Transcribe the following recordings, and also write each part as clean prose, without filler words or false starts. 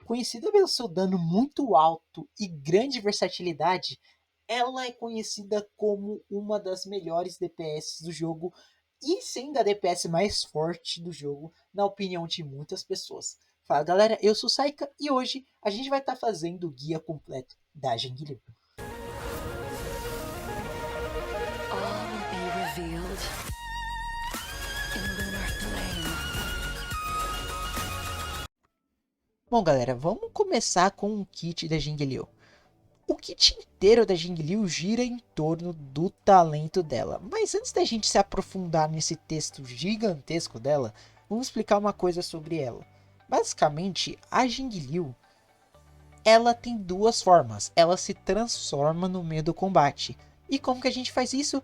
Conhecida pelo seu dano muito alto e grande versatilidade, ela é conhecida como uma das melhores DPS do jogo e sendo a DPS mais forte do jogo, na opinião de muitas pessoas. Fala galera, eu sou o Saika e hoje a gente vai estar fazendo o guia completo da Jingliu. All will be revealed in lunar flame. Bom galera, vamos começar com o kit da Jingliu. O kit inteiro da Jingliu gira em torno do talento dela. Mas antes da gente se aprofundar nesse texto gigantesco dela, vamos explicar uma coisa sobre ela. Basicamente, a Jingliu, ela tem duas formas. Ela se transforma no meio do combate. E como que a gente faz isso?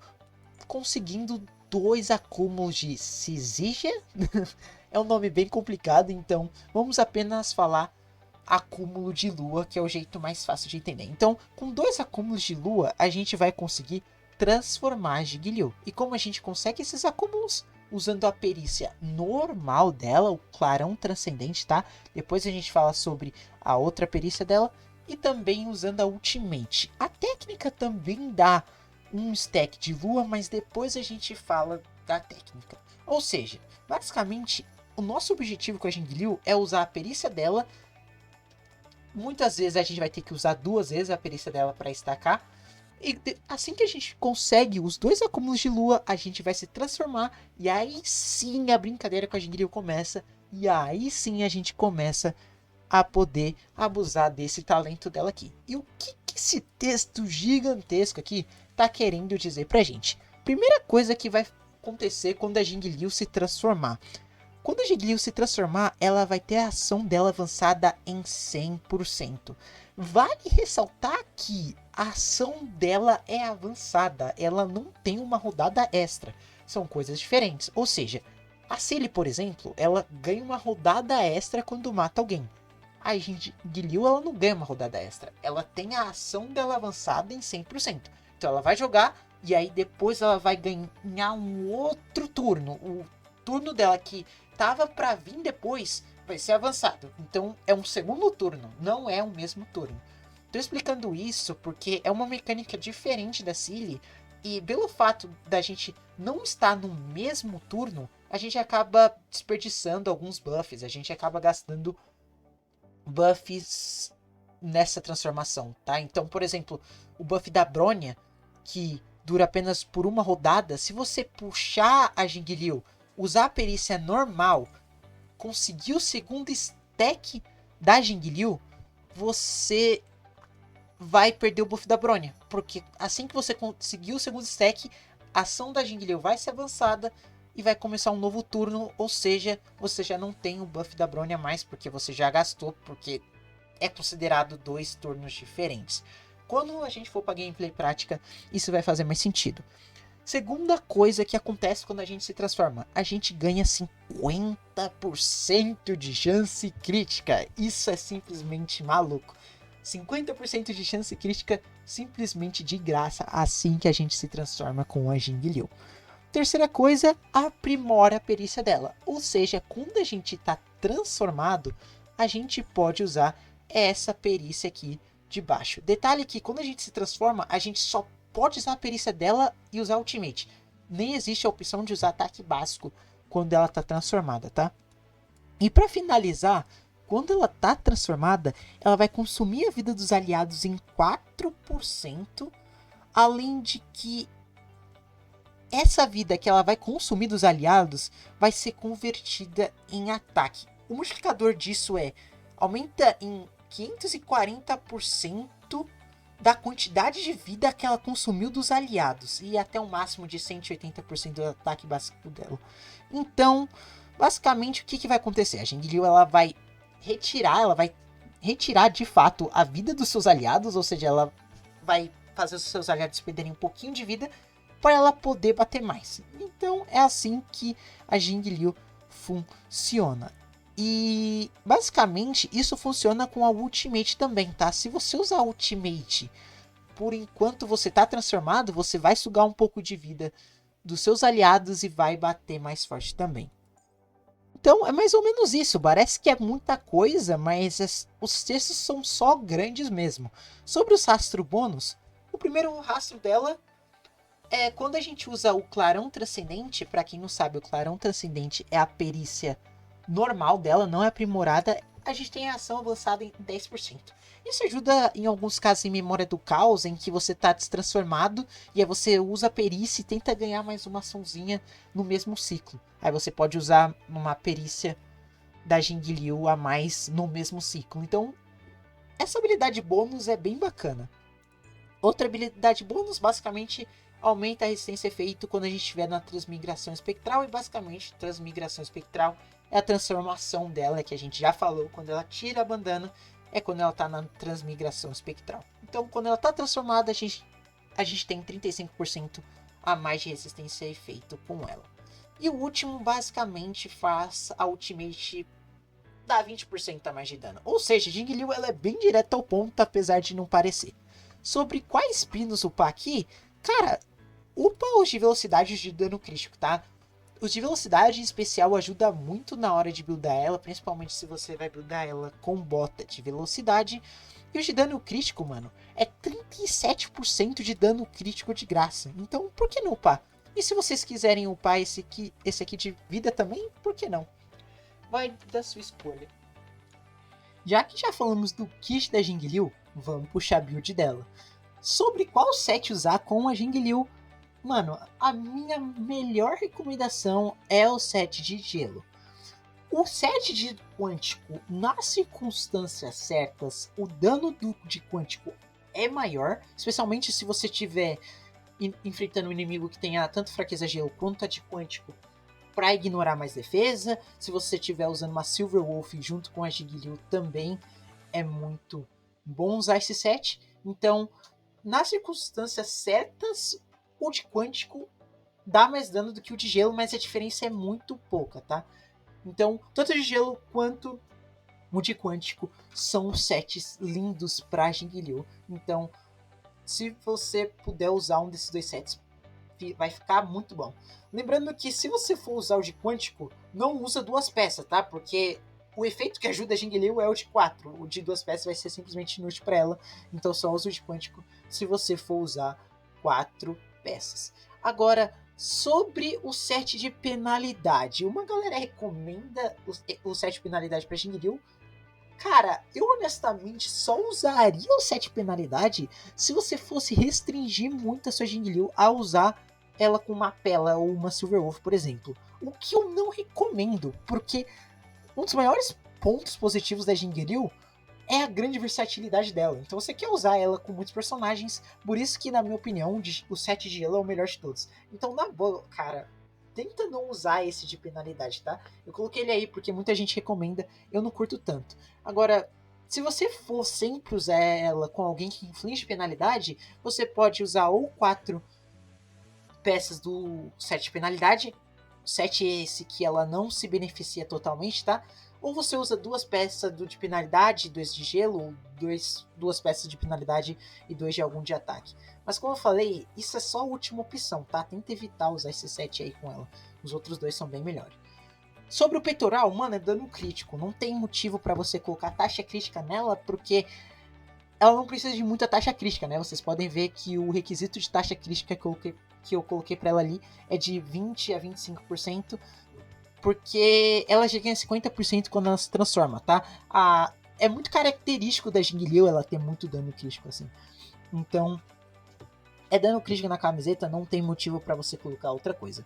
Conseguindo 2 acúmulos de Sizija. É um nome bem complicado, então vamos apenas falar acúmulo de lua, que é o jeito mais fácil de entender. Então, com 2 acúmulos de lua, a gente vai conseguir transformar a Jingliu. E como a gente consegue esses acúmulos? Usando a perícia normal dela, o clarão transcendente, tá? Depois a gente fala sobre a outra perícia dela. E também usando a ultimate. A técnica também dá um stack de lua, mas depois a gente fala da técnica. Ou seja, basicamente, o nosso objetivo com a Jingliu é usar a perícia dela. Muitas vezes a gente vai ter que usar 2 vezes a perícia dela para estacar. E assim que a gente consegue os 2 acúmulos de lua, a gente vai se transformar. E aí sim a brincadeira com a Jingliu começa. E aí sim a gente começa a poder abusar desse talento dela aqui. E o que esse texto gigantesco aqui tá querendo dizer pra gente? Primeira coisa que vai acontecer quando a Jingliu se transformar. Quando a Jingliu se transformar, ela vai ter a ação dela avançada em 100%. Vale ressaltar que a ação dela é avançada, ela não tem uma rodada extra. São coisas diferentes. Ou seja, a Cilly, por exemplo, ela ganha uma rodada extra quando mata alguém. A Jingliu, ela não ganha uma rodada extra. Ela tem a ação dela avançada em 100%. Então ela vai jogar e aí depois ela vai ganhar um outro turno. O turno dela que tava para vir depois vai ser avançado. Então é um segundo turno, não é o mesmo turno. Tô explicando isso porque é uma mecânica diferente da Cilly. E pelo fato da gente não estar no mesmo turno, a gente acaba desperdiçando alguns buffs. A gente acaba gastando buffs nessa transformação, tá? Então, por exemplo, o buff da Bronya, que dura apenas por uma rodada, se você puxar a Jingliu, usar a perícia normal, conseguir o segundo stack da Jingliu, você vai perder o buff da Bronya, porque assim que você conseguir o segundo stack, a ação da Jingliu vai ser avançada e vai começar um novo turno, ou seja, você já não tem o buff da Bronya mais, porque você já gastou, porque é considerado 2 turnos diferentes. Quando a gente for para gameplay prática, isso vai fazer mais sentido. Segunda coisa que acontece quando a gente se transforma, a gente ganha 50% de chance crítica. Isso é simplesmente maluco. 50% de chance crítica simplesmente de graça assim que a gente se transforma com a Jingliu. Terceira coisa, aprimora a perícia dela. Ou seja, quando a gente está transformado, a gente pode usar essa perícia aqui de baixo. Detalhe que quando a gente se transforma, a gente só pode usar a perícia dela e usar ultimate. Nem existe a opção de usar ataque básico quando ela está transformada, tá? E para finalizar, quando ela está transformada, ela vai consumir a vida dos aliados em 4%, além de que essa vida que ela vai consumir dos aliados vai ser convertida em ataque. O multiplicador disso aumenta em 540% da quantidade de vida que ela consumiu dos aliados e até um máximo de 180% do ataque básico dela. Então, basicamente, o que vai acontecer? A Jingliu ela vai retirar de fato a vida dos seus aliados, ou seja, ela vai fazer os seus aliados perderem um pouquinho de vida para ela poder bater mais. Então é assim que a Jingliu funciona. E basicamente isso funciona com a Ultimate também, tá? Se você usar a Ultimate por enquanto você tá transformado, você vai sugar um pouco de vida dos seus aliados e vai bater mais forte também. Então é mais ou menos isso. Parece que é muita coisa, mas os textos são só grandes mesmo. Sobre os rastro bônus, o primeiro rastro dela é quando a gente usa o clarão transcendente. Para quem não sabe, o clarão transcendente é a perícia normal dela, não é aprimorada. A gente tem a ação avançada em 10%. Isso ajuda em alguns casos em Memória do Caos, em que você tá destransformado e aí você usa a perícia e tenta ganhar mais uma açãozinha no mesmo ciclo. Aí você pode usar uma perícia da Jingliu a mais no mesmo ciclo. Então, essa habilidade bônus é bem bacana. Outra habilidade bônus basicamente aumenta a resistência efeito quando a gente estiver na transmigração espectral. E basicamente, transmigração espectral é a transformação dela, que a gente já falou. Quando ela tira a bandana, é quando ela está na transmigração espectral. Então, quando ela está transformada, a gente tem 35% a mais de resistência a efeito com ela. E o último, basicamente, faz a ultimate dar 20% a mais de dano. Ou seja, Jingliu ela é bem direta ao ponto, apesar de não parecer. Sobre quais pinos upar aqui, cara, upa os de velocidade e os de dano crítico, tá? Os de velocidade em especial ajuda muito na hora de buildar ela, principalmente se você vai buildar ela com bota de velocidade. E os de dano crítico, mano, é 37% de dano crítico de graça. Então, por que não upar? E se vocês quiserem upar esse aqui de vida também, por que não? Vai da sua escolha. Já que já falamos do kit da Jingliu, vamos puxar a build dela. Sobre qual set usar com a Jingliu, mano, a minha melhor recomendação é o set de gelo. O set de quântico, nas circunstâncias certas, o dano de quântico é maior, especialmente se você estiver enfrentando um inimigo que tenha tanto fraqueza gelo quanto a de quântico, para ignorar mais defesa. Se você estiver usando uma Silver Wolf junto com a Jingliu, também é muito bom usar esse set. Então, nas circunstâncias certas, o de quântico dá mais dano do que o de gelo, mas a diferença é muito pouca, tá? Então, tanto o de gelo quanto o de quântico são sets lindos para Jingliu. Então, se você puder usar um desses dois sets, vai ficar muito bom. Lembrando que se você for usar o de quântico, não usa duas peças, tá? Porque o efeito que ajuda a Jingliu é o de 4. O de duas peças vai ser simplesmente inútil para ela. Então só usa o de quântico se você for usar 4 peças. Agora, sobre o set de penalidade. Uma galera recomenda o set de penalidade para Jingliu. Cara, eu honestamente só usaria o set de penalidade se você fosse restringir muito a sua Jingliu a usar ela com uma Pela ou uma Silver Wolf, por exemplo. O que eu não recomendo, porque um dos maiores pontos positivos da Jingliu é a grande versatilidade dela. Então você quer usar ela com muitos personagens, por isso que, na minha opinião, o set de gelo é o melhor de todos. Então, na boa, cara, tenta não usar esse de penalidade, tá? Eu coloquei ele aí porque muita gente recomenda, eu não curto tanto. Agora, se você for sempre usar ela com alguém que inflige penalidade, você pode usar ou 4 peças do set de penalidade, set esse que ela não se beneficia totalmente, tá? Ou você usa 2 peças do de penalidade, 2 de gelo, ou 2 peças de penalidade e 2 de algum de ataque. Mas como eu falei, isso é só a última opção, tá? Tenta evitar usar esse set aí com ela. Os outros 2 são bem melhores. Sobre o peitoral, mano, é dano crítico. Não tem motivo para você colocar taxa crítica nela, porque ela não precisa de muita taxa crítica, né? Vocês podem ver que o requisito de taxa crítica que eu coloquei para ela ali é de 20 a 25%, porque ela já ganha 50% quando ela se transforma, tá? É muito característico da Jingliu ela ter muito dano crítico assim. Então, é dano crítico na camiseta, não tem motivo para você colocar outra coisa.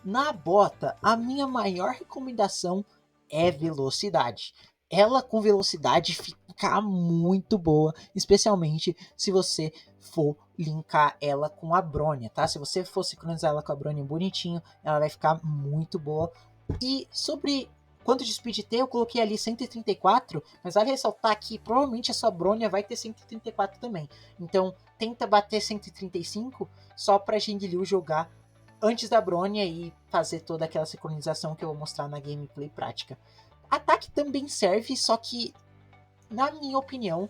Na bota, a minha maior recomendação é velocidade. Ela com velocidade fica muito boa, especialmente se você for linkar ela com a Bronya, tá? Se você for sincronizar ela com a Bronya bonitinho, ela vai ficar muito boa. E sobre quanto de speed tem, eu coloquei ali 134, mas vale ressaltar que provavelmente a sua Bronya vai ter 134 também. Então, tenta bater 135 só pra Jingliu jogar antes da Bronya e fazer toda aquela sincronização que eu vou mostrar na gameplay prática. Ataque também serve, só que, na minha opinião,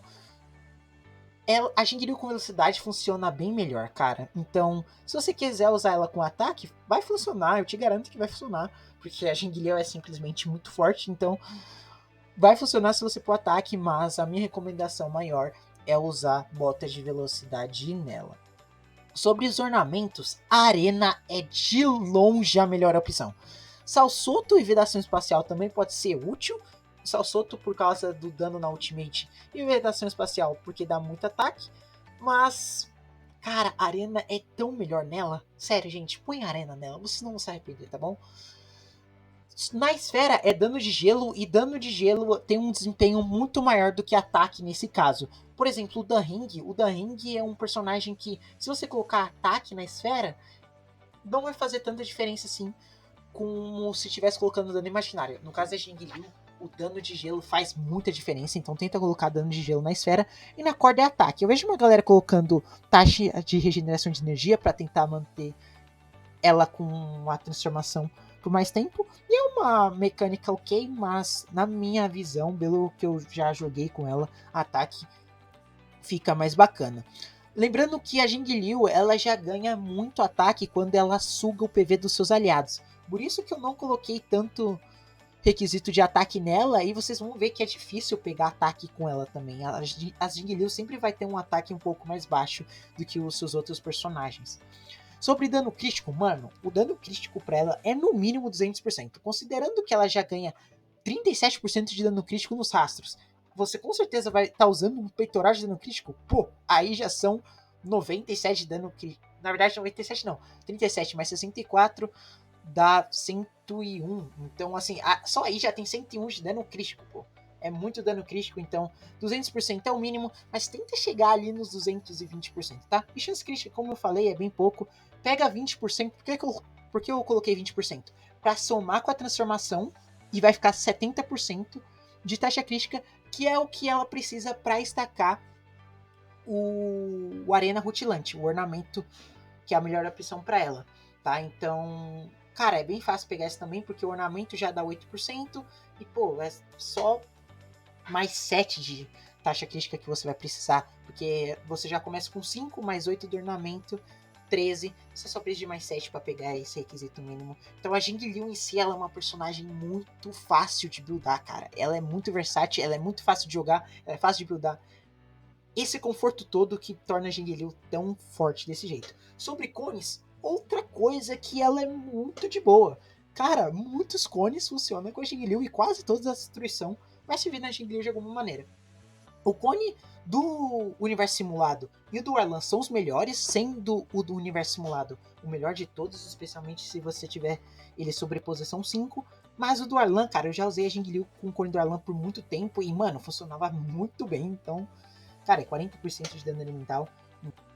A Jingliu com velocidade funciona bem melhor, cara. Então, se você quiser usar ela com ataque, vai funcionar. Eu te garanto que vai funcionar. Porque a Jingliu é simplesmente muito forte. Então, vai funcionar se você pôr ataque. Mas a minha recomendação maior é usar botas de velocidade nela. Sobre os ornamentos, a arena é de longe a melhor opção. Salsoto e vedação espacial também pode ser útil. Salsoto por causa do dano na ultimate e vedação espacial porque dá muito ataque. Mas, cara, a arena é tão melhor nela. Sério, gente, põe a arena nela, vocês não vão se arrepender, tá bom? Na esfera é dano de gelo e dano de gelo tem um desempenho muito maior do que ataque nesse caso. Por exemplo, o Dan Ring é um personagem que, se você colocar ataque na esfera, não vai fazer tanta diferença assim como se estivesse colocando dano imaginário. No caso da Jingliu, o dano de gelo faz muita diferença, então tenta colocar dano de gelo na esfera e na corda é ataque. Eu vejo uma galera colocando taxa de regeneração de energia para tentar manter ela com a transformação por mais tempo. E é uma mecânica ok, mas na minha visão, pelo que eu já joguei com ela, ataque fica mais bacana. Lembrando que a Jingliu, ela já ganha muito ataque quando ela suga o PV dos seus aliados. Por isso que eu não coloquei tanto requisito de ataque nela, e vocês vão ver que é difícil pegar ataque com ela também. A Jingliu sempre vai ter um ataque um pouco mais baixo do que os seus outros personagens. Sobre dano crítico, mano, o dano crítico pra ela é no mínimo 200%. Considerando que ela já ganha 37% de dano crítico nos rastros, você com certeza vai estar usando um peitoral de dano crítico? Pô, aí já são 97 de dano crítico. Na verdade, 97 não. 37 mais 64 dá 101. Então, assim, só aí já tem 101 de dano crítico, pô. É muito dano crítico, então 200% é o mínimo, mas tenta chegar ali nos 220%, tá? E chance crítica, como eu falei, é bem pouco. Pega 20%, por que eu coloquei 20%? Pra somar com a transformação e vai ficar 70% de taxa crítica, que é o que ela precisa para estacar o Arena Rutilante, o ornamento que é a melhor opção para ela, tá? Então, cara, é bem fácil pegar esse também, porque o ornamento já dá 8% e, pô, é só mais 7 de taxa crítica que você vai precisar, porque você já começa com 5 mais 8 do ornamento, 13, você só precisa de mais 7 para pegar esse requisito mínimo. Então a Jingliu em si, ela é uma personagem muito fácil de buildar, cara. Ela é muito versátil, ela é muito fácil de jogar, ela é fácil de buildar. Esse conforto todo que torna a Jingliu tão forte desse jeito. Sobre cones, outra coisa que ela é muito de boa. Cara, muitos cones funcionam com a Jingliu e quase toda a destruição vai se vir na Jingliu de alguma maneira. O cone do universo simulado e o do Arlan são os melhores, sendo o do universo simulado o melhor de todos, especialmente se você tiver ele sobreposição 5. Mas o do Arlan, cara, eu já usei a Jingliu com o cone do Arlan por muito tempo e, mano, funcionava muito bem. Então, cara, é 40% de dano elemental.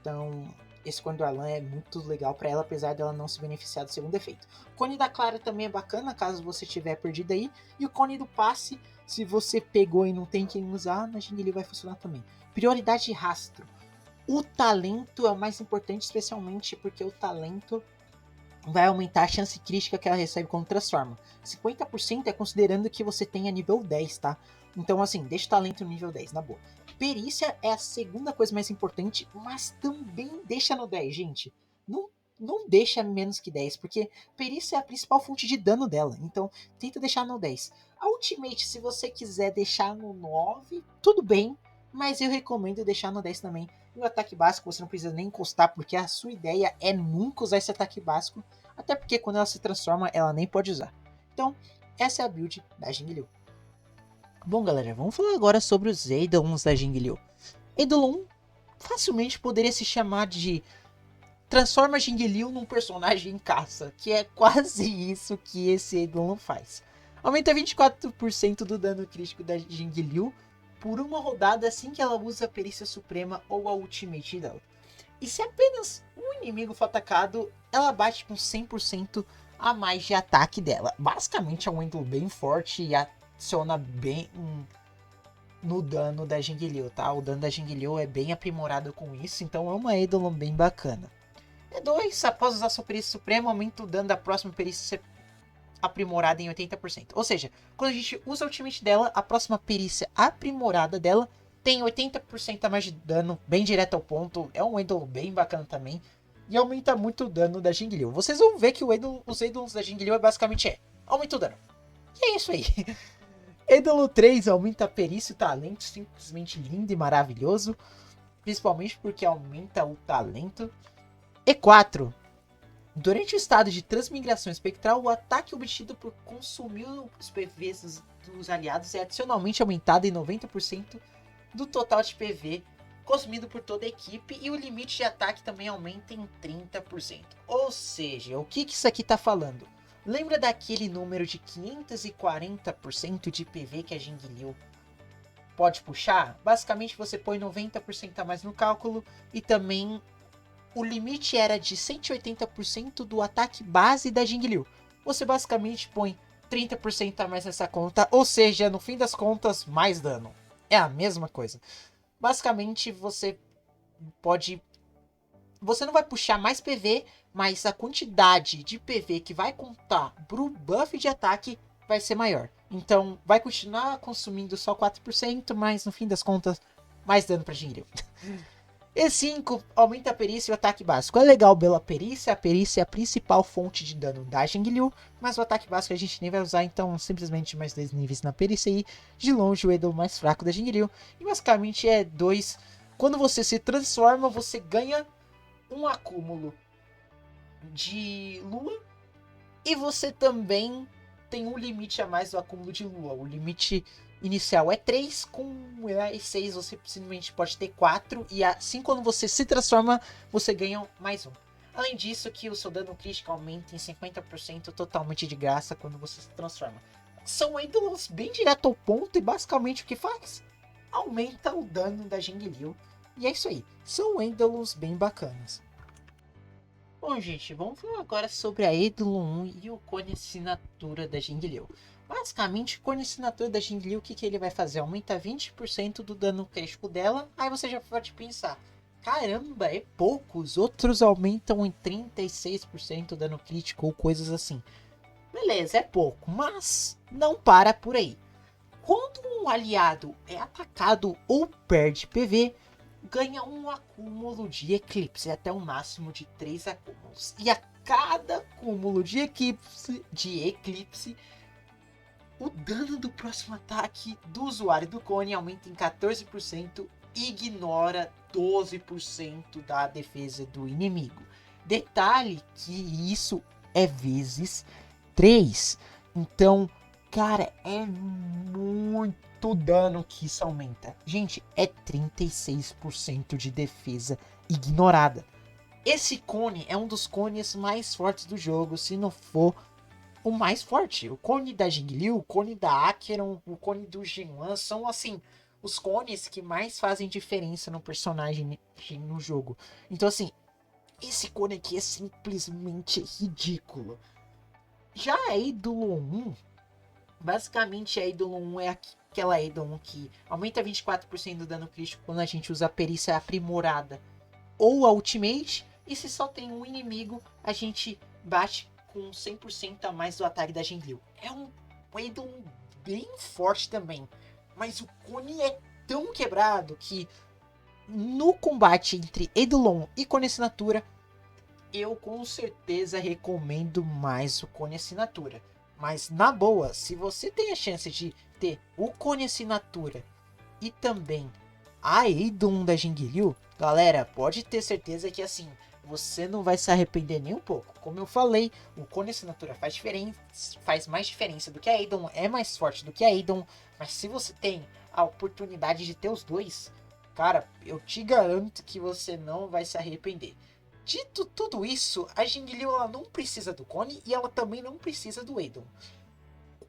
Então, esse cone do Arlan é muito legal pra ela, apesar dela não se beneficiar do segundo efeito. O cone da Clara também é bacana, caso você tiver perdido aí. E o cone do passe, se você pegou e não tem quem usar, na Jingliu vai funcionar também. Prioridade de rastro. O talento é o mais importante, especialmente porque o talento vai aumentar a chance crítica que ela recebe quando transforma. 50% é considerando que você tenha nível 10, tá? Então, assim, deixa o talento no nível 10, na boa. Perícia é a segunda coisa mais importante, mas também deixa no 10, gente. Não deixa menos que 10, porque perícia é a principal fonte de dano dela. Então, tenta deixar no 10. A Ultimate, se você quiser deixar no 9, tudo bem, mas eu recomendo deixar no 10 também. E o ataque básico você não precisa nem encostar, porque a sua ideia é nunca usar esse ataque básico, até porque quando ela se transforma, ela nem pode usar. Então, essa é a build da Jingliu. Bom, galera, vamos falar agora sobre os Eidolons da Jingliu. Eidolon facilmente poderia se chamar de transforma Jingliu num personagem em caça, que é quase isso que esse Eidolon faz. Aumenta 24% do dano crítico da Jingliu por uma rodada assim que ela usa a perícia suprema ou a ultimate dela. E se apenas um inimigo for atacado, ela bate com 100% a mais de ataque dela. Basicamente é um Eidolon bem forte e adiciona bem no dano da Jingliu, tá? O dano da Jingliu é bem aprimorado com isso, então é uma Eidolon bem bacana. E2, após usar sua perícia suprema, aumenta o dano da próxima perícia aprimorada em 80%. Ou seja, quando a gente usa a ultimate dela, a próxima perícia aprimorada dela tem 80% a mais de dano, bem direto ao ponto. É um Eidolon bem bacana também. E aumenta muito o dano da Jingliu. Vocês vão ver que os Eidolons da Jingliu é basicamente aumenta o dano. E é isso aí. Eidolon 3 aumenta a perícia e o talento, simplesmente lindo e maravilhoso. Principalmente porque aumenta o talento. E4. Durante o estado de transmigração espectral, o ataque obtido por consumir os PVs dos aliados é adicionalmente aumentado em 90% do total de PV consumido por toda a equipe, e o limite de ataque também aumenta em 30%. Ou seja, o que isso aqui está falando? Lembra daquele número de 540% de PV que a Jingliu pode puxar? Basicamente você põe 90% a mais no cálculo, e também o limite era de 180% do ataque base da Jingliu. Você basicamente põe 30% a mais nessa conta, ou seja, no fim das contas, mais dano. É a mesma coisa. Basicamente, você não vai puxar mais PV, mas a quantidade de PV que vai contar pro buff de ataque vai ser maior. Então, vai continuar consumindo só 4%, mas no fim das contas, mais dano pra Jingliu. E5 aumenta a perícia e o ataque básico. É legal pela perícia, a perícia é a principal fonte de dano da Jingliu, mas o ataque básico a gente nem vai usar, então simplesmente mais 2 níveis na perícia e de longe o Eidolon mais fraco da Jingliu. E basicamente é 2. Quando você se transforma, você ganha um acúmulo de lua e você também tem um limite a mais do acúmulo de lua. O limite inicial é 3, com E6 você simplesmente pode ter 4, e assim quando você se transforma, você ganha mais um. Além disso, que o seu dano crítico aumenta em 50% totalmente de graça quando você se transforma. São Eidolons bem direto ao ponto, e basicamente o que faz? Aumenta o dano da Jingliu. E é isso aí, são Eidolons bem bacanas. Bom, gente, vamos falar agora sobre a Eidolon 1 e o cone assinatura da Jingliu. Basicamente, o cone assinatura da Jingliu, o que ele vai fazer? Aumenta 20% do dano crítico dela. Aí você já pode pensar, caramba, é pouco. Os outros aumentam em 36% o dano crítico ou coisas assim. Beleza, é pouco, mas não para por aí. Quando um aliado é atacado ou perde PV, ganha um acúmulo de eclipse, até um máximo de 3 acúmulos. E a cada acúmulo de eclipse, o dano do próximo ataque do usuário do cone aumenta em 14% e ignora 12% da defesa do inimigo. Detalhe que isso é vezes 3. Então, cara, é muito dano que isso aumenta. Gente, é 36% de defesa ignorada. Esse cone é um dos cones mais fortes do jogo, se não for o mais forte. O cone da Jingliu, o cone da Acheron, o cone do Genwan são, assim, os cones que mais fazem diferença no personagem no jogo. Então, assim, esse cone aqui é simplesmente ridículo. Já a Eidolon 1, basicamente a Eidolon 1 é aquela Eidolon que aumenta 24% do dano crítico quando a gente usa a perícia aprimorada ou a Ultimate, e se só tem um inimigo, a gente bate com 100% a mais do ataque da Jingliu. É um Eidolon bem forte também, mas o cone é tão quebrado que no combate entre Eidolon e cone assinatura, eu com certeza recomendo mais o cone assinatura. Mas na boa, se você tem a chance de ter o cone assinatura e também a Eidolon da Jingliu, galera, pode ter certeza que assim, você não vai se arrepender nem um pouco. Como eu falei, o cone assinatura faz mais diferença do que a Eidolon, é mais forte do que a Eidolon, mas se você tem a oportunidade de ter os dois, cara, eu te garanto que você não vai se arrepender. Dito tudo isso, a Jingliu ela não precisa do cone e ela também não precisa do Eidolon.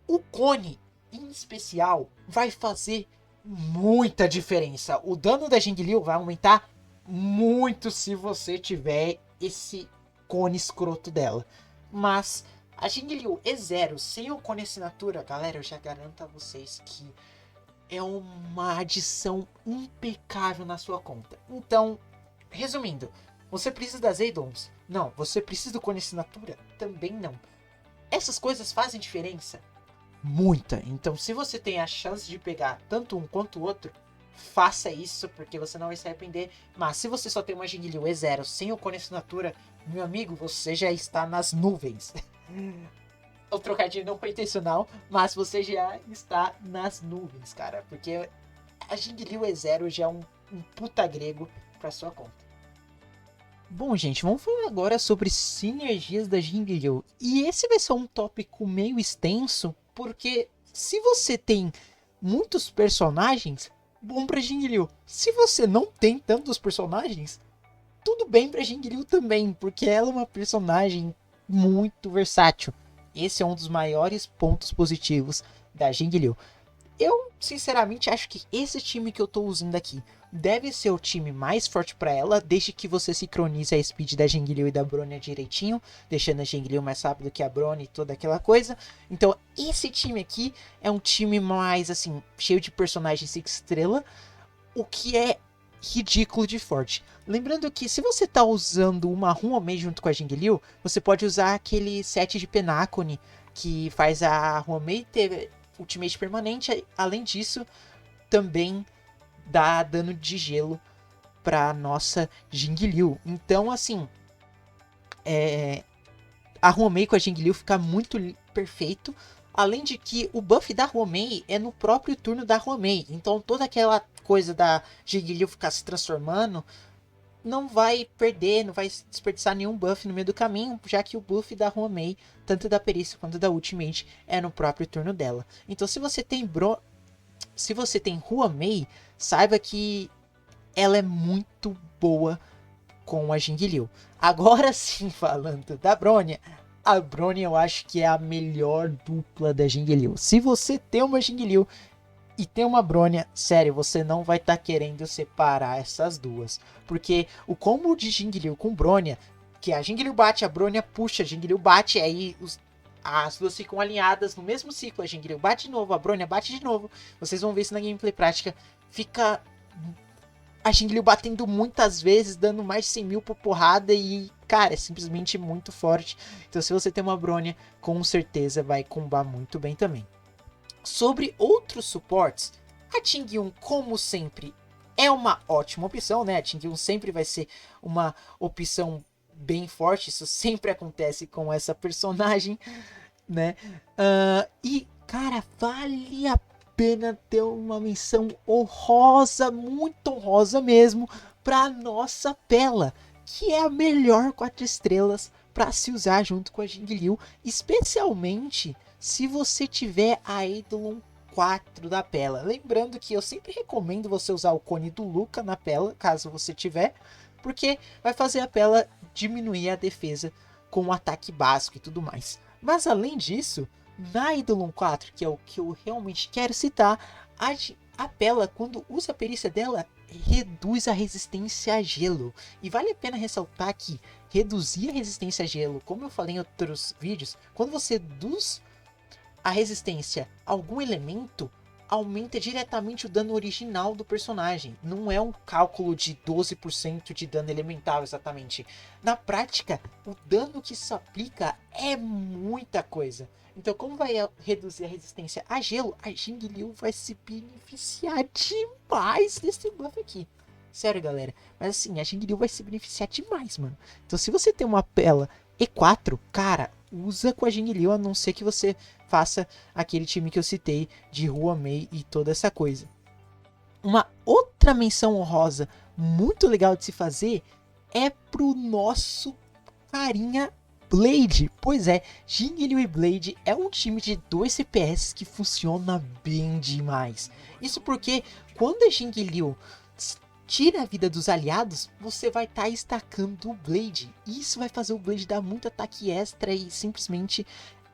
O cone, em especial, vai fazer muita diferença. O dano da Jingliu vai aumentar muito se você tiver esse cone escroto dela. Mas a Jingliu E0 sem o cone assinatura, galera, eu já garanto a vocês que é uma adição impecável na sua conta. Então, resumindo, você precisa das Eidolons? Não. Você precisa do cone assinatura? Também não. Essas coisas fazem diferença? Muita. Então, se você tem a chance de pegar tanto um quanto o outro, faça isso, porque você não vai se arrepender. Mas se você só tem uma Jingliu E0 sem o cone assinatura, meu amigo, você já está nas nuvens. O trocadilho não foi intencional, mas você já está nas nuvens, cara. Porque a Jingliu E0 já é um puta grego pra sua conta. Bom, gente, vamos falar agora sobre sinergias da Jingliu. E esse vai ser um tópico meio extenso, porque se você tem muitos personagens, bom pra Jingliu. Se você não tem tantos personagens, tudo bem pra Jingliu também, porque ela é uma personagem muito versátil. Esse é um dos maiores pontos positivos da Jingliu. Eu, sinceramente, acho que esse time que eu tô usando aqui deve ser o time mais forte pra ela, desde que você sincronize a speed da Jingliu e da Bronya direitinho, deixando a Jingliu mais rápido que a Bronya e toda aquela coisa. Então, esse time aqui é um time mais, assim, cheio de personagens 5 estrelas, o que é ridículo de forte. Lembrando que se você tá usando uma Ruomei junto com a Jingliu, você pode usar aquele set de Penacone, que faz a Ruomei ter ultimate permanente. Além disso, também dá dano de gelo pra nossa Jingliu. Então, assim, a Ruomei com a Jingliu fica muito perfeito. Além de que o buff da Ruomei é no próprio turno da Ruomei. Então toda aquela coisa da Jingliu ficar se transformando não vai perder, não vai desperdiçar nenhum buff no meio do caminho, já que o buff da Ruomei, tanto da perícia quanto da ultimate, é no próprio turno dela. Então se você tem Ruomei, saiba que ela é muito boa com a Jingliu. Agora sim, falando da Bronya, a Bronya eu acho que é a melhor dupla da Jingliu. Se você tem uma Jingliu e tem uma Bronya, sério, você não vai estar querendo separar essas duas. Porque o combo de Jingliu com Bronya, que a Jingliu bate, a Bronya puxa, a Jingliu bate, aí as duas ficam alinhadas no mesmo ciclo. A Jingliu bate de novo, a Bronya bate de novo. Vocês vão ver isso na gameplay prática. Fica a Jingliu batendo muitas vezes, dando mais de 100 mil por porrada e, cara, é simplesmente muito forte. Então se você tem uma Bronya, com certeza vai combar muito bem também. Sobre outros suportes, a Ting-Yun, como sempre, é uma ótima opção, né? A Ting-Yun sempre vai ser uma opção bem forte, isso sempre acontece com essa personagem, né? E, cara, vale a pena ter uma menção honrosa, muito honrosa mesmo, pra nossa Pela, que é a melhor 4 estrelas para se usar junto com a Jingliu, especialmente se você tiver a Eidolon 4 da Pela. Lembrando que eu sempre recomendo você usar o cone do Luca na Pela, caso você tiver, porque vai fazer a Pela diminuir a defesa com o ataque básico e tudo mais. Mas além disso, na Eidolon 4, que é o que eu realmente quero citar, a Pela, quando usa a perícia dela, reduz a resistência a gelo. E vale a pena ressaltar que reduzir a resistência a gelo, como eu falei em outros vídeos, quando você reduz a resistência a algum elemento, aumenta diretamente o dano original do personagem. Não é um cálculo de 12% de dano elemental exatamente. Na prática, o dano que isso aplica é muita coisa. Então, como vai reduzir a resistência a gelo, a Jingliu vai se beneficiar demais desse buff aqui. Sério, galera. Mas assim, a Jingliu vai se beneficiar demais, mano. Então, se você tem uma Pela E4, cara, usa com a Jingliu, a não ser que você faça aquele time que eu citei de Ruomei e toda essa coisa. Uma outra menção honrosa muito legal de se fazer é pro nosso carinha Blade. Pois é, Jingliu e Blade é um time de 2 CPS que funciona bem demais. Isso porque quando a Jingliu tira a vida dos aliados, você vai estar estacando o Blade. Isso vai fazer o Blade dar muito ataque extra e simplesmente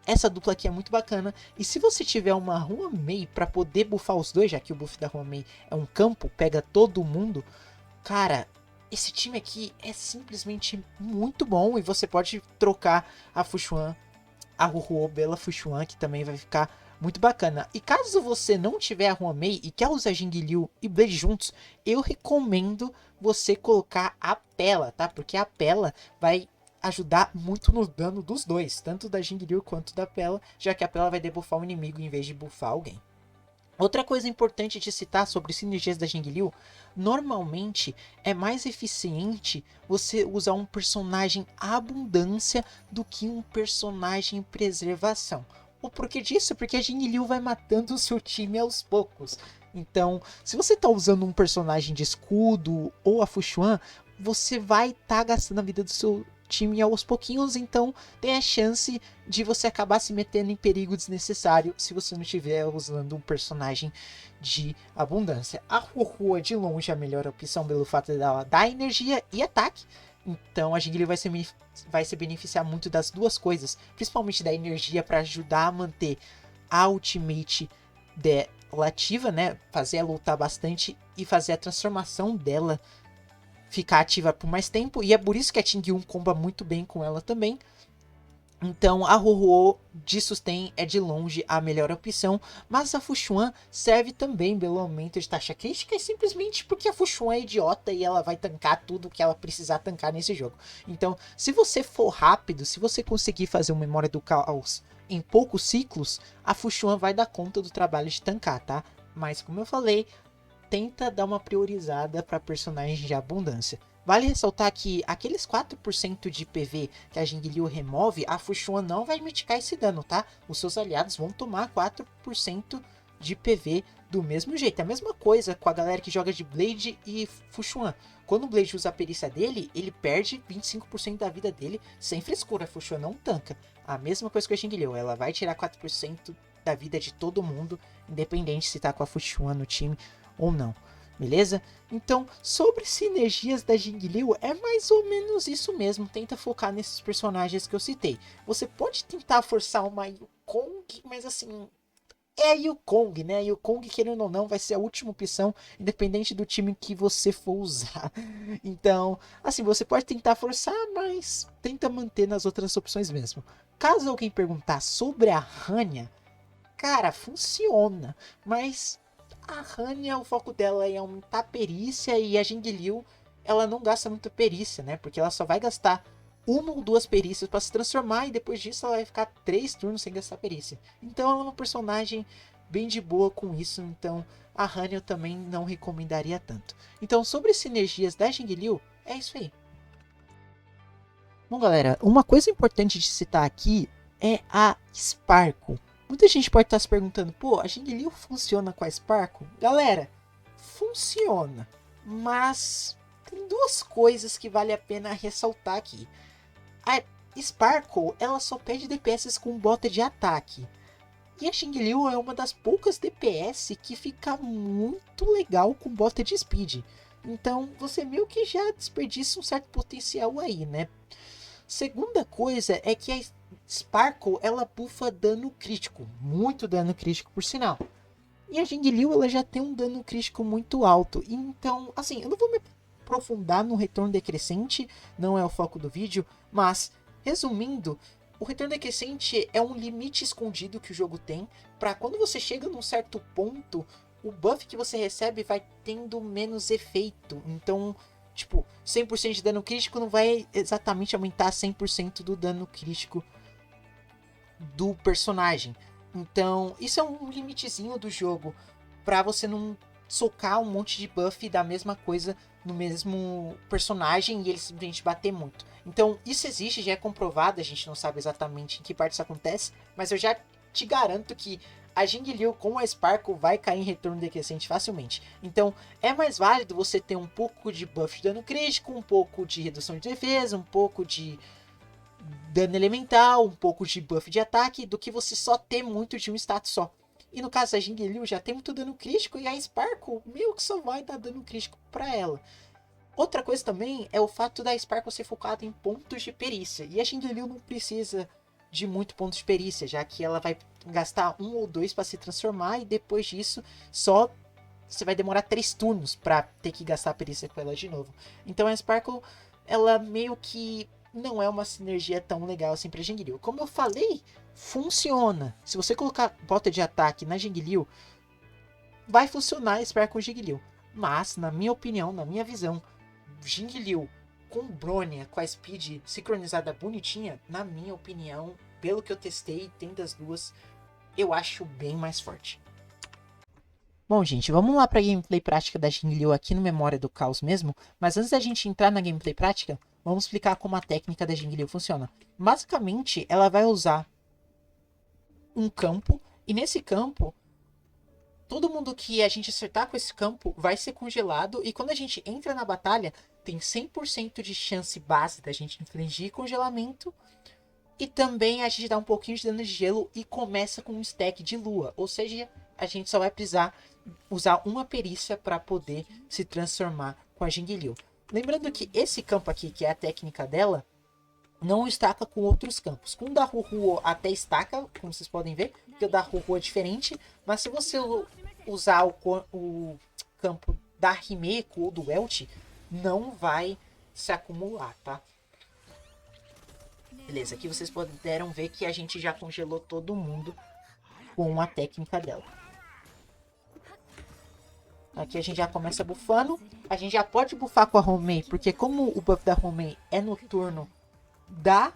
essa dupla aqui é muito bacana. E se você tiver uma Ruomei para poder buffar os dois, já que o buff da Ruomei é um campo, pega todo mundo, cara, esse time aqui é simplesmente muito bom. E você pode trocar a Fuxuan, a Ruruo Bela Fuxuan, que também vai ficar muito bacana. E caso você não tiver a Ruomei e quer usar Jingliu e Blade juntos, eu recomendo você colocar a Pela, tá? Porque a Pela vai ajudar muito no dano dos dois, tanto da Jingliu quanto da Pela, já que a Pela vai debuffar o inimigo em vez de buffar alguém. Outra coisa importante de citar sobre sinergias da Jingliu, normalmente é mais eficiente você usar um personagem abundância do que um personagem preservação. O porquê disso? Porque a Jingliu vai matando o seu time aos poucos. Então, se você tá usando um personagem de escudo ou a Fushuan, você vai estar gastando a vida do seu time aos pouquinhos, então tem a chance de você acabar se metendo em perigo desnecessário se você não estiver usando um personagem de abundância. A Hu é de longe a melhor opção pelo fato dela dar energia e ataque, então a Jingliu vai se beneficiar muito das duas coisas, principalmente da energia para ajudar a manter a ultimate dela ativa, né? Fazer ela lutar bastante e fazer a transformação dela ficar ativa por mais tempo, e é por isso que a Ting-Yun comba muito bem com ela também. Então a Ho-Oh de sustain é de longe a melhor opção, mas a Fushuan serve também pelo aumento de taxa crítica, e simplesmente porque a Fushuan é idiota e ela vai tancar tudo que ela precisar tancar nesse jogo. Então, se você for rápido, se você conseguir fazer uma memória do caos em poucos ciclos, a Fushuan vai dar conta do trabalho de tancar, tá? Mas como eu falei, tenta dar uma priorizada para personagens de abundância. Vale ressaltar que aqueles 4% de PV que a Jingliu remove, a Fushuan não vai mitigar esse dano, tá? Os seus aliados vão tomar 4% de PV do mesmo jeito. É a mesma coisa com a galera que joga de Blade e Fushuan. Quando o Blade usa a perícia dele, ele perde 25% da vida dele sem frescura. A Fushuan não tanca. A mesma coisa que a Jingliu, ela vai tirar 4% da vida de todo mundo, independente se tá com a Fushuan no time ou não, beleza? Então, sobre sinergias da Jingliu, é mais ou menos isso mesmo. Tenta focar nesses personagens que eu citei. Você pode tentar forçar uma Yukong, mas assim, é a Yukong, né? A Yukong, querendo ou não, vai ser a última opção, independente do time que você for usar. Então, assim, você pode tentar forçar, mas tenta manter nas outras opções mesmo. Caso alguém perguntar sobre a Hanya, cara, funciona, mas a Hanya, o foco dela é aumentar a perícia, e a Jingliu, ela não gasta muita perícia, né? Porque ela só vai gastar uma ou duas perícias para se transformar, e depois disso ela vai ficar 3 turnos sem gastar perícia. Então ela é uma personagem bem de boa com isso, então a Hanya eu também não recomendaria tanto. Então, sobre sinergias da Jingliu, é isso aí. Bom, galera, uma coisa importante de citar aqui é a Sparkle. Muita gente pode estar se perguntando, pô, a Jingliu funciona com a Sparkle? Galera, funciona, mas tem duas coisas que vale a pena ressaltar aqui. A Sparkle, ela só pede DPS com bota de ataque. E a Jingliu é uma das poucas DPS que fica muito legal com bota de speed. Então, você meio que já desperdiça um certo potencial aí, né? Segunda coisa é que a Sparkle, ela buffa dano crítico, muito dano crítico por sinal. E a Jingliu, ela já tem um dano crítico muito alto. Então, assim, eu não vou me aprofundar no retorno decrescente, não é o foco do vídeo, mas, resumindo, o retorno decrescente é um limite escondido que o jogo tem para quando você chega num certo ponto, o buff que você recebe vai tendo menos efeito. Então, tipo, 100% de dano crítico não vai exatamente aumentar 100% do dano crítico do personagem. Então, isso é um limitezinho do jogo para você não socar um monte de buff da mesma coisa no mesmo personagem e ele simplesmente bater muito. Então, isso existe, já é comprovado, a gente não sabe exatamente em que parte isso acontece, mas eu já te garanto que a Jingliu com a Sparkle vai cair em retorno decrescente facilmente. Então, é mais válido você ter um pouco de buff de dano crítico, um pouco de redução de defesa, um pouco de dano elemental, um pouco de buff de ataque, do que você só ter muito de um status só. E no caso da Jingliu já tem muito dano crítico, e a Sparkle meio que só vai dar dano crítico para ela. Outra coisa também é o fato da Sparkle ser focada em pontos de perícia, e a Jingliu não precisa de muito pontos de perícia, já que ela vai gastar 1 ou 2 para se transformar, e depois disso só você vai demorar 3 turnos para ter que gastar a perícia com ela de novo. Então a Sparkle, ela meio que não é uma sinergia tão legal assim pra Jingliu. Como eu falei, funciona. Se você colocar bota de ataque na Jingliu, vai funcionar a Sparkle com Jingliu. Mas, na minha opinião, na minha visão, Jingliu com Bronya, com a speed sincronizada bonitinha, na minha opinião, pelo que eu testei, tem das duas, eu acho bem mais forte. Bom, gente, vamos lá para a gameplay prática da Jingliu aqui no Memória do Caos mesmo. Mas antes da gente entrar na gameplay prática, vamos explicar como a técnica da Jingliu funciona. Basicamente, ela vai usar um campo, e nesse campo, todo mundo que a gente acertar com esse campo vai ser congelado. E quando a gente entra na batalha, tem 100% de chance base da gente infligir congelamento. E também a gente dá um pouquinho de dano de gelo e começa com um stack de lua. Ou seja, a gente só vai precisar usar uma perícia para poder se transformar com a Jingliu. Lembrando que esse campo aqui, que é a técnica dela, não estaca com outros campos. Com o da Huhu até estaca, como vocês podem ver, porque o da Huhu é diferente. Mas se você usar o campo da Himeko ou do Welt, não vai se acumular, tá? Beleza, aqui vocês puderam ver que a gente já congelou todo mundo com a técnica dela. Aqui a gente já começa bufando. A gente já pode bufar com a Homei, porque como o buff da Homei é no turno da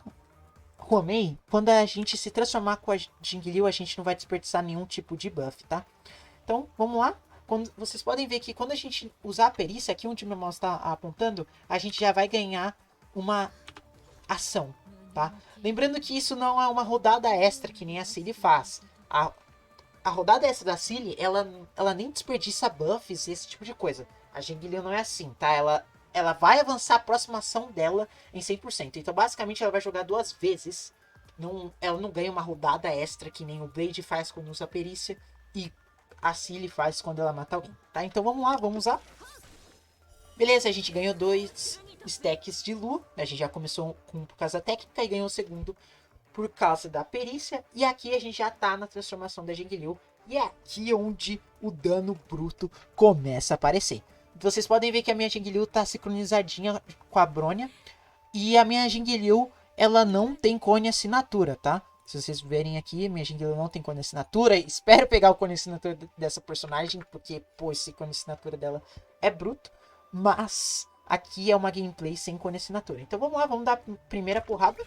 Homei, quando a gente se transformar com a Jingliu, a gente não vai desperdiçar nenhum tipo de buff, tá? Então, vamos lá. Vocês podem ver que quando a gente usar a perícia, aqui onde meu mouse está apontando, a gente já vai ganhar uma ação, tá? Lembrando que isso não é uma rodada extra, que nem a Cilly faz. A rodada extra da Cilly, ela nem desperdiça buffs e esse tipo de coisa. A Jingliu não é assim, tá? Ela vai avançar a próxima ação dela em 100%. Então, basicamente, ela vai jogar 2 vezes. Ela não ganha uma rodada extra, que nem o Blade faz quando usa a perícia. E a Cilly faz quando ela mata alguém, tá? Então, vamos lá, vamos usar. Beleza, a gente ganhou 2 stacks de lua. A gente já começou com por causa da técnica e ganhou o segundo por causa da perícia. E aqui a gente já tá na transformação da Jingliu. E é aqui onde o dano bruto começa a aparecer. Vocês podem ver que a minha Jingliu tá sincronizadinha com a Bronya. E a minha Jingliu, ela não tem cone assinatura, tá? Se vocês verem aqui, minha Jingliu não tem cone assinatura. Espero pegar o cone assinatura dessa personagem, porque, pô, esse cone assinatura dela é bruto. Mas aqui é uma gameplay sem cone assinatura. Então vamos lá, vamos dar a primeira porrada.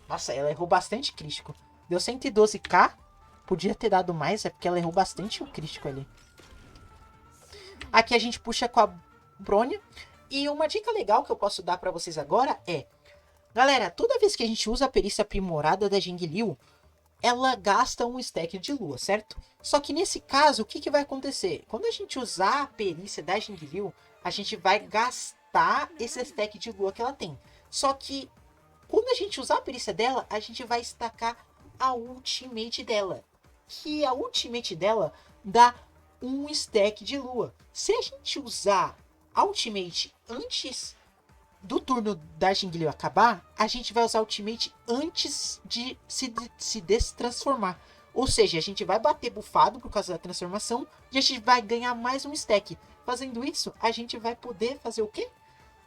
Nossa, ela errou bastante crítico. Deu 112k. Podia ter dado mais, é porque ela errou bastante o crítico ali. Aqui a gente puxa com a Bronya. E uma dica legal que eu posso dar pra vocês agora é... Galera, toda vez que a gente usa a perícia aprimorada da Jingliu, ela gasta um stack de lua, certo? Só que nesse caso, o que vai acontecer? Quando a gente usar a perícia da Jingliu, a gente vai gastar esse stack de lua que ela tem. Só que quando a gente usar a perícia dela, a gente vai estacar a ultimate dela. Que a ultimate dela dá um stack de lua. Se a gente usar a ultimate antes do turno da Jingliu acabar, a gente vai usar o ultimate antes de se destransformar. Ou seja, a gente vai bater bufado por causa da transformação e a gente vai ganhar mais um stack. Fazendo isso, a gente vai poder fazer o quê?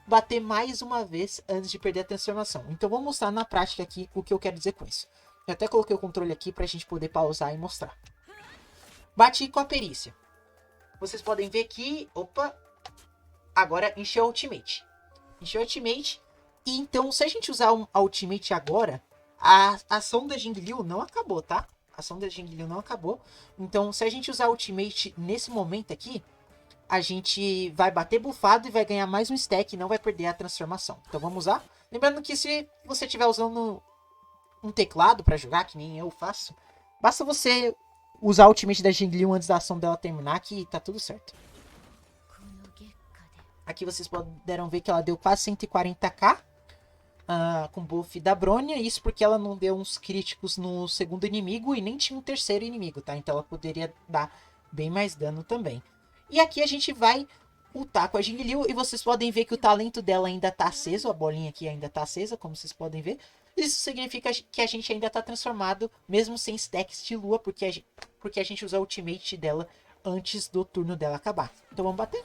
Bater mais uma vez antes de perder a transformação. Então vou mostrar na prática aqui o que eu quero dizer com isso. Eu até coloquei o controle aqui para a gente poder pausar e mostrar. Bati com a perícia. Vocês podem ver que, opa, agora encheu a ultimate. Encheu a ultimate. E então, se a gente usar a ultimate agora, a ação da Jingliu não acabou, tá? A ação da Jingliu não acabou. Então, se a gente usar a ultimate nesse momento aqui, a gente vai bater bufado e vai ganhar mais um stack e não vai perder a transformação. Então, vamos usar. Lembrando que se você estiver usando um teclado para jogar, que nem eu faço, basta você usar a ultimate da Jingliu antes da ação dela terminar, que tá tudo certo. Aqui vocês puderam ver que ela deu quase 140k com buff da Bronya. Isso porque ela não deu uns críticos no segundo inimigo e nem tinha um terceiro inimigo, tá? Então ela poderia dar bem mais dano também. E aqui a gente vai ultar com a Jingliu e vocês podem ver que o talento dela ainda tá aceso. A bolinha aqui ainda tá acesa, como vocês podem ver. Isso significa que a gente ainda tá transformado, mesmo sem stacks de lua, porque a gente usa a ultimate dela antes do turno dela acabar. Então vamos bater.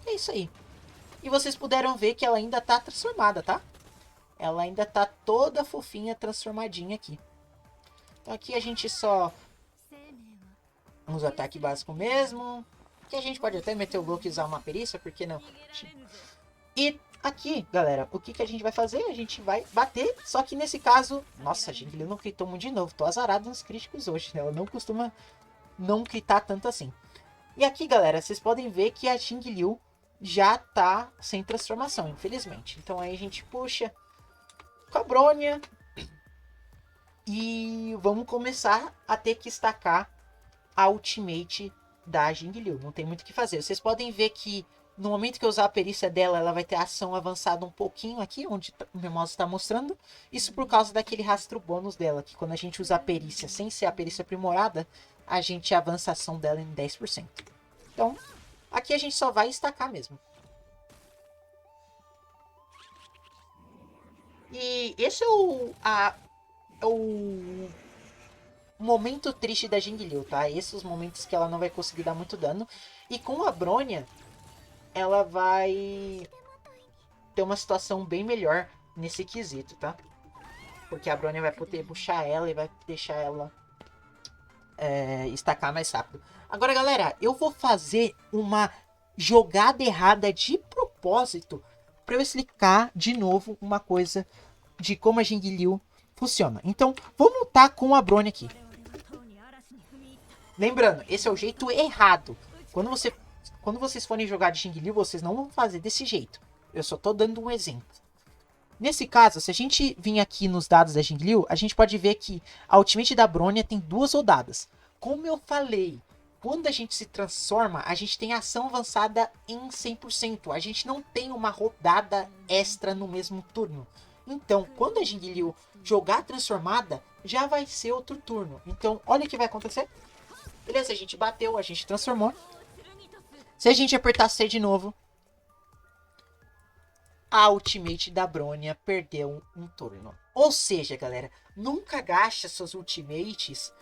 É isso aí. E vocês puderam ver que ela ainda tá transformada, tá? Ela ainda tá toda fofinha, transformadinha aqui. Então aqui a gente só usa o ataque básico mesmo. Que a gente pode até meter o louco e usar uma perícia, por que não? E aqui, galera, o que a gente vai fazer? A gente vai bater, só que nesse caso... Nossa, a Jingliu não critou muito de novo. Tô azarado nos críticos hoje, né? Ela não costuma não critar tanto assim. E aqui, galera, vocês podem ver que a Jingliu já tá sem transformação, infelizmente. Então aí a gente puxa com a Brônia e vamos começar a ter que estacar a ultimate da Jingliu. Não tem muito o que fazer. Vocês podem ver que no momento que eu usar a perícia dela, ela vai ter a ação avançada um pouquinho aqui, onde o meu mouse está mostrando. Isso por causa daquele rastro bônus dela, que quando a gente usa a perícia sem ser a perícia aprimorada, a gente avança a ação dela em 10%. Então, aqui a gente só vai estacar mesmo. E esse é o momento triste da Jingliu, tá? Esses os momentos que ela não vai conseguir dar muito dano. E com a Brônia, ela vai ter uma situação bem melhor nesse quesito, tá? Porque a Brônia vai poder puxar ela e vai deixar ela estacar mais rápido. Agora, galera, eu vou fazer uma jogada errada de propósito para eu explicar de novo uma coisa de como a Jingliu funciona. Então, vamos lutar com a Brônia aqui. Lembrando, esse é o jeito errado. Quando vocês forem jogar de Jingliu, vocês não vão fazer desse jeito. Eu só tô dando um exemplo. Nesse caso, se a gente vir aqui nos dados da Jingliu, a gente pode ver que a ultimate da Brônia tem 2 rodadas. Como eu falei, quando a gente se transforma, a gente tem ação avançada em 100%. A gente não tem uma rodada extra no mesmo turno. Então, quando a Jingliu jogar transformada, já vai ser outro turno. Então, olha o que vai acontecer. Beleza, a gente bateu, a gente transformou. Se a gente apertar C de novo, a ultimate da Brônia perdeu um turno. Ou seja, galera, nunca gaste suas ultimates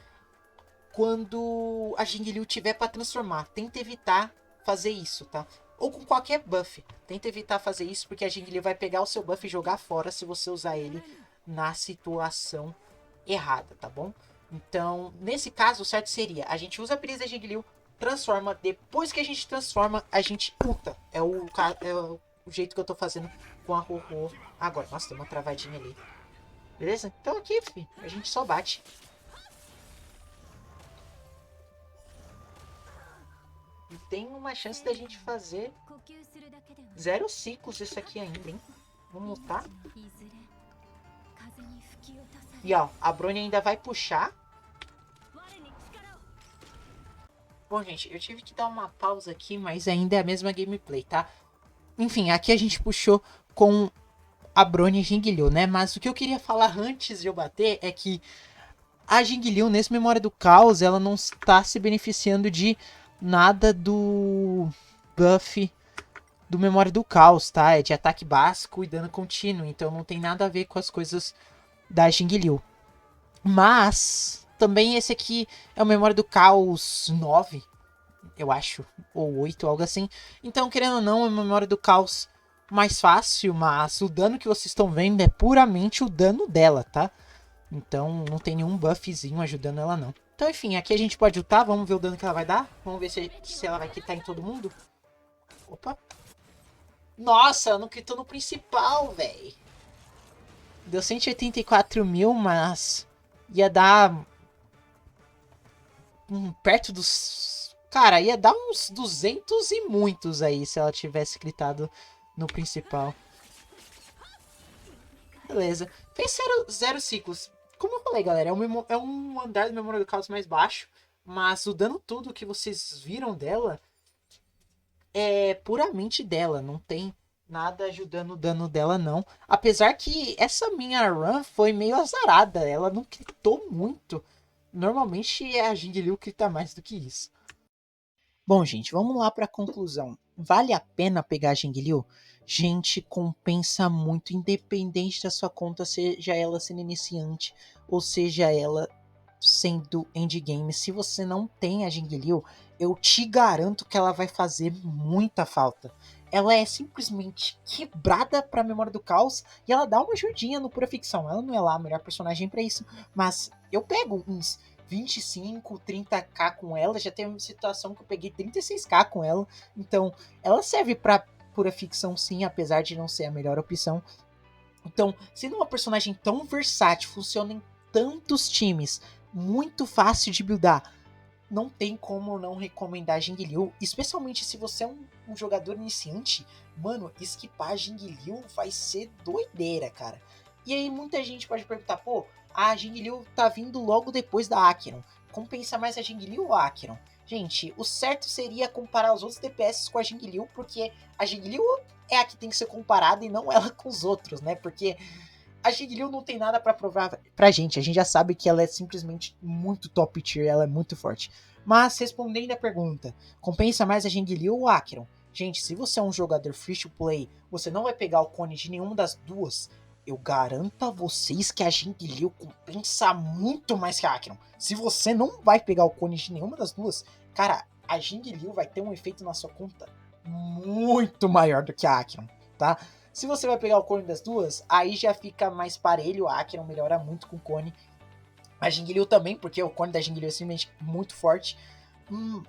quando a Jingliu tiver para transformar. Tenta evitar fazer isso, tá? Ou com qualquer buff. Tenta evitar fazer isso porque a Jingliu vai pegar o seu buff e jogar fora se você usar ele na situação errada, tá bom? Então, nesse caso, o certo seria a gente usa a perícia da Jingliu, transforma. Depois que a gente transforma, a gente ulta. É o jeito que eu tô fazendo com a Ho-Oh agora. Nossa, tem uma travadinha ali. Beleza? Então aqui, filho, a gente só bate. E tem uma chance da gente fazer 0 ciclos isso aqui ainda, hein? Vamos lutar. E ó, a Brônia ainda vai puxar. Bom, gente, eu tive que dar uma pausa aqui, mas ainda é a mesma gameplay, tá? Enfim, aqui a gente puxou com a Brônia e Jingliu, né? Mas o que eu queria falar antes de eu bater é que a Jingliu, nesse Memória do Caos, ela não está se beneficiando de nada do buff do Memória do Caos, tá? É de ataque básico e dano contínuo, então não tem nada a ver com as coisas da Jingliu. Mas também esse aqui é o Memória do Caos 9, eu acho, ou 8, algo assim. Então, querendo ou não, é uma Memória do Caos mais fácil, mas o dano que vocês estão vendo é puramente o dano dela, tá? Então, não tem nenhum buffzinho ajudando ela, não. Então, enfim, aqui a gente pode lutar, vamos ver o dano que ela vai dar. Vamos ver se ela vai quitar em todo mundo. Opa. Nossa, ela não quitou no principal, velho. Deu 184 mil, mas ia dar perto dos... Cara, ia dar uns 200 e muitos aí se ela tivesse gritado no principal. Beleza. Fez 0 ciclos. Como eu falei, galera, é um andar do Memória do Caos mais baixo. Mas o dano todo que vocês viram dela é puramente dela. Não tem nada ajudando o dano dela, não. Apesar que essa minha run foi meio azarada. Ela não gritou muito. Normalmente é a Jingliu que grita mais do que isso. Bom, gente, vamos lá para a conclusão. Vale a pena pegar a Jingliu? Gente, compensa muito, independente da sua conta, seja ela sendo iniciante ou seja ela sendo endgame. Se você não tem a Jingliu, eu te garanto que ela vai fazer muita falta. Ela é simplesmente quebrada pra Memória do Caos e ela dá uma ajudinha no Pura Ficção. Ela não é lá a melhor personagem pra isso, mas eu pego uns 25, 30k com ela. Já tem uma situação que eu peguei 36k com ela. Então, ela serve pra pura ficção sim, apesar de não ser a melhor opção. Então, sendo uma personagem tão versátil, funciona em tantos times, muito fácil de buildar, não tem como não recomendar Jingliu, especialmente se você é um jogador iniciante. Mano, esquipar Jingliu vai ser doideira, cara. E aí muita gente pode perguntar, pô, a Jingliu tá vindo logo depois da Acheron. Compensa mais a Jingliu ou a Acheron? Gente, o certo seria comparar os outros DPS com a Jingliu, porque a Jingliu é a que tem que ser comparada e não ela com os outros, né? Porque a Jingliu não tem nada pra provar pra gente. A gente já sabe que ela é simplesmente muito top tier, ela é muito forte. Mas, respondendo a pergunta, compensa mais a Jingliu ou a Acheron? Gente, se você é um jogador free to play, você não vai pegar o cone de nenhuma das duas. Eu garanto a vocês que a Jingliu compensa muito mais que a Acheron. Se você não vai pegar o cone de nenhuma das duas, cara, a Jingliu vai ter um efeito na sua conta muito maior do que a Acheron, tá? Se você vai pegar o cone das duas, aí já fica mais parelho. A Acheron melhora muito com o cone. A Jingliu também, porque o cone da Jingliu é simplesmente muito forte.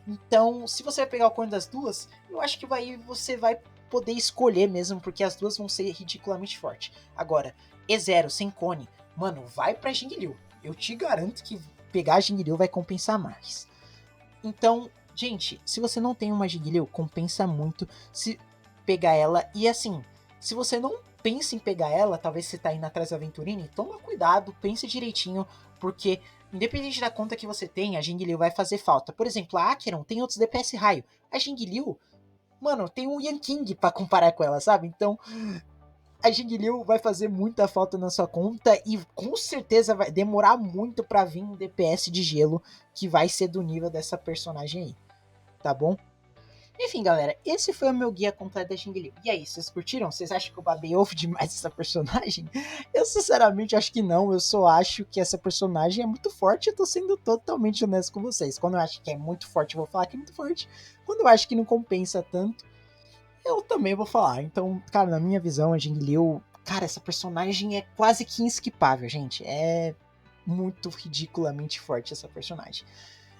Então, se você vai pegar o cone das duas, eu acho que você vai poder escolher mesmo, porque as duas vão ser ridiculamente fortes. Agora, E0 sem cone, mano, vai pra Jingliu. Eu te garanto que pegar a Jingliu vai compensar mais. Então, gente, se você não tem uma Jingliu, compensa muito se pegar ela. E assim, se você não pensa em pegar ela, talvez você tá indo atrás da Aventurine, toma cuidado, pense direitinho, porque independente da conta que você tem, a Jingliu vai fazer falta. Por exemplo, a Acheron tem outros DPS raio. A Jingliu, mano, tem um Yanking pra comparar com ela, sabe? Então, a Jingliu vai fazer muita falta na sua conta e com certeza vai demorar muito pra vir um DPS de gelo que vai ser do nível dessa personagem aí, tá bom? Enfim, galera, esse foi o meu guia completo da Jingliu. E aí, vocês curtiram? Vocês acham que eu babei ovo demais essa personagem? Eu sinceramente acho que não, eu só acho que essa personagem é muito forte e eu tô sendo totalmente honesto com vocês. Quando eu acho que é muito forte, eu vou falar que é muito forte. Quando eu acho que não compensa tanto, eu também vou falar. Então, cara, na minha visão, a Jingliu, cara, essa personagem é quase que inesquipável, gente. É muito ridiculamente forte essa personagem.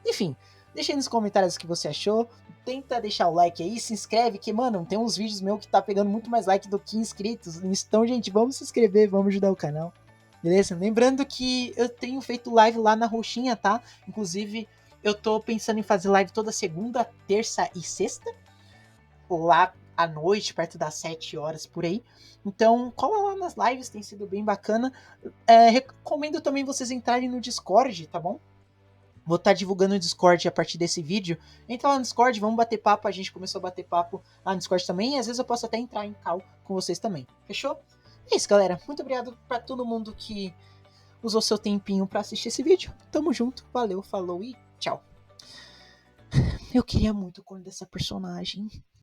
Enfim, deixa aí nos comentários o que você achou. Tenta deixar o like aí, se inscreve, que, mano, tem uns vídeos meus que tá pegando muito mais like do que inscritos. Então, gente, vamos se inscrever, vamos ajudar o canal. Beleza? Lembrando que eu tenho feito live lá na Roxinha, tá? Inclusive, eu tô pensando em fazer live toda segunda, terça e sexta. Lá à noite, perto das 7 horas por aí. Então, cola lá nas lives, tem sido bem bacana. Recomendo também vocês entrarem no Discord, tá bom? Vou estar divulgando o Discord a partir desse vídeo. Entra lá no Discord, vamos bater papo. A gente começou a bater papo lá no Discord também. E às vezes eu posso até entrar em call com vocês também. Fechou? É isso, galera. Muito obrigado para todo mundo que usou seu tempinho para assistir esse vídeo. Tamo junto. Valeu, falou e tchau. Eu queria muito o cor dessa personagem.